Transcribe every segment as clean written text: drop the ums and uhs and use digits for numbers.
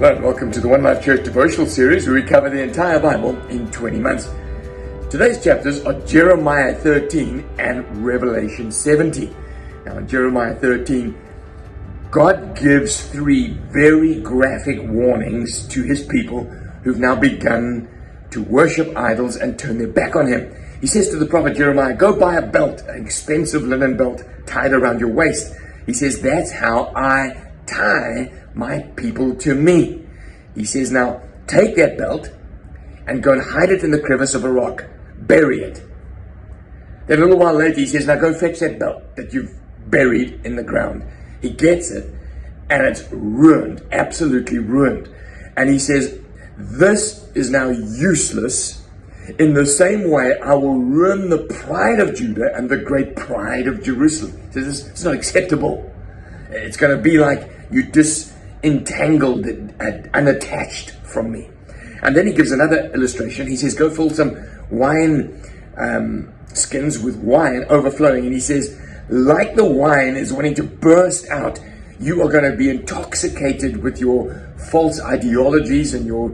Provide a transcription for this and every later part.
Hello and welcome to the One Life Church devotional series where we cover the entire Bible in 20 months. Today's chapters are Jeremiah 13 and Revelation 17. Now in Jeremiah 13, God gives three very graphic warnings to his people who've now begun to worship idols and turn their back on him. He says to the prophet Jeremiah, go buy a belt, an expensive linen belt tied around your waist. He says, that's how I tie my people to me. He says, now take that belt and go and hide it in the crevice of a rock. Bury it. Then a little while later he says, now go fetch that belt that you've buried in the ground. He gets it and it's ruined, absolutely ruined. And he says, this is now useless. In the same way, I will ruin the pride of Judah and the great pride of Jerusalem. He says, it's not acceptable. It's going to be like you disentangled and unattached from me. And then he gives another illustration. He says, go fill some wine skins with wine overflowing. And he says, like the wine is wanting to burst out, you are going to be intoxicated with your false ideologies and your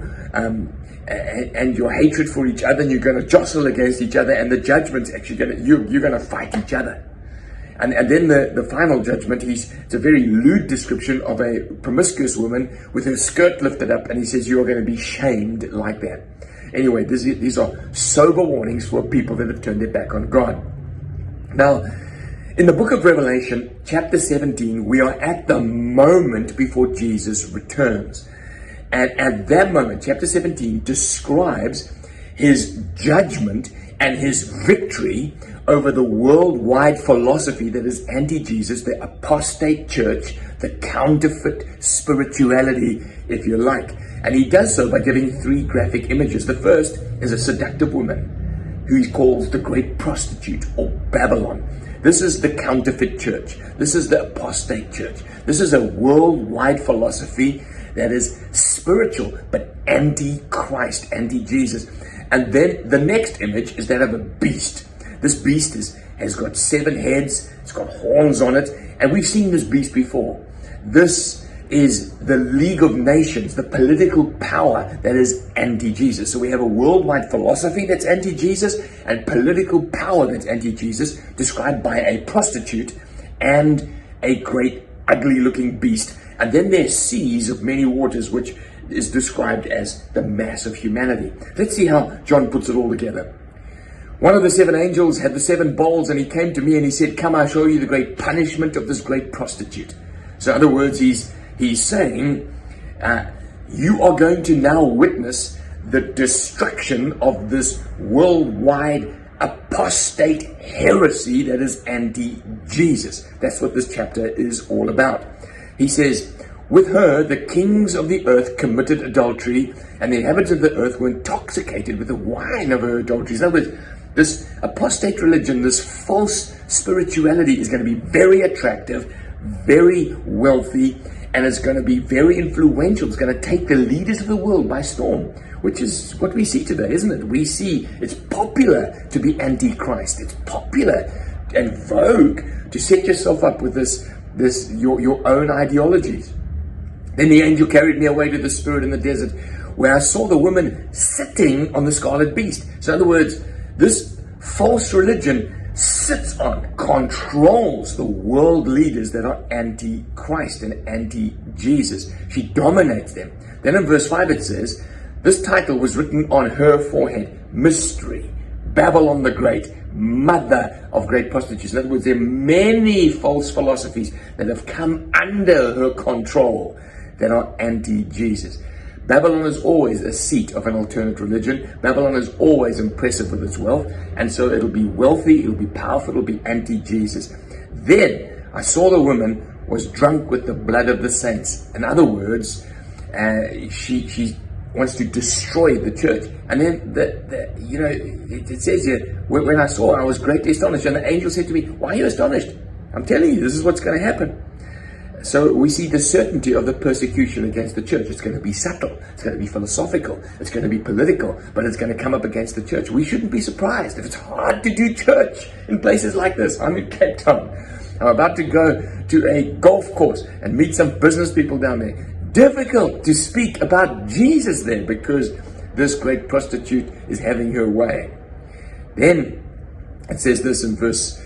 hatred for each other, and you're going to jostle against each other, and the judgment's actually you're going to fight each other. And then the final judgment, it's a very lewd description of a promiscuous woman with her skirt lifted up, and he says you are going to be shamed like that. Anyway, these are sober warnings for people that have turned their back on God. Now, in the book of Revelation, chapter 17, we are at the moment before Jesus returns. And at that moment, chapter 17 describes his judgment and his victory over the worldwide philosophy that is anti-Jesus, the apostate church, the counterfeit spirituality, if you like. And he does so by giving three graphic images. The first is a seductive woman who he calls the great prostitute, or Babylon. This is the counterfeit church. This is the apostate church. This is a worldwide philosophy that is spiritual, but anti-Christ, anti-Jesus. And then the next image is that of a beast. This beast has got 7 heads, it's got horns on it, and we've seen this beast before. This is the League of Nations, the political power that is anti-Jesus. So we have a worldwide philosophy that's anti-Jesus and political power that's anti-Jesus, described by a prostitute and a great ugly-looking beast. And then there's seas of many waters, which is described as the mass of humanity. Let's see how John puts it all together. One of the 7 angels had the 7 bowls, and he came to me and he said, come, I'll show you the great punishment of this great prostitute. So in other words, he's saying, you are going to now witness the destruction of this worldwide apostate heresy that is anti-Jesus. That's what this chapter is all about. He says, with her, the kings of the earth committed adultery, and the inhabitants of the earth were intoxicated with the wine of her adulteries. In other words, this apostate religion, this false spirituality is going to be very attractive, very wealthy, and it's going to be very influential. It's going to take the leaders of the world by storm, which is what we see today, isn't it? We see it's popular to be anti-Christ. It's popular and vogue to set yourself up with your own ideologies. Then the angel carried me away to the spirit in the desert, where I saw the woman sitting on the scarlet beast. So in other words, this false religion sits on, controls the world leaders that are anti-Christ and anti-Jesus. She dominates them. Then in verse 5 it says, this title was written on her forehead, Mystery, Babylon the Great, mother of great prostitutes. In other words, there are many false philosophies that have come under her control that are anti-Jesus. Babylon is always a seat of an alternate religion. Babylon is always impressive with its wealth, and so it'll be wealthy, it'll be powerful, it'll be anti-Jesus. Then I saw the woman was drunk with the blood of the saints. In other words, she wants to destroy the church. And then it says here, when I saw her, I was greatly astonished, and the angel said to me, why are you astonished? I'm telling you, this is what's going to happen. So we see the certainty of the persecution against the church. It's going to be subtle, it's going to be philosophical, it's going to be political, but it's going to come up against the church. We shouldn't be surprised if it's hard to do church in places like this. I'm in Cape Town. I'm about to go to a golf course and meet some business people down there. difficult to speak about Jesus there because this great prostitute is having her way. Then it says this in verse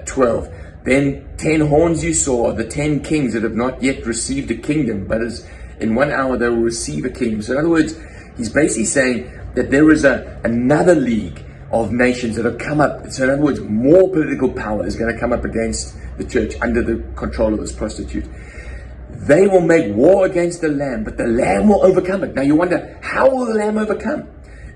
12. Then 10 horns you saw, the 10 kings that have not yet received a kingdom, but as in 1 hour they will receive a kingdom. So in other words, he's basically saying that there is another league of nations that have come up. So in other words, more political power is going to come up against the church under the control of this prostitute. They will make war against the Lamb, but the Lamb will overcome it. Now you wonder, how will the Lamb overcome?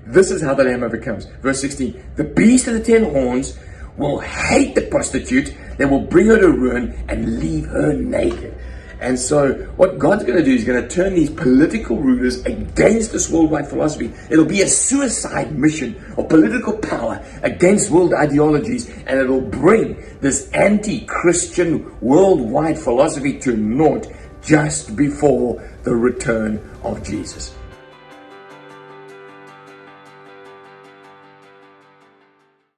This is how the Lamb overcomes. Verse 16, the beast of the 10 horns will hate the prostitute. They will bring her to ruin and leave her naked. And so what God's going to do is going to turn these political rulers against this worldwide philosophy. It'll be a suicide mission of political power against world ideologies, and it'll bring this anti-Christian worldwide philosophy to naught just before the return of Jesus.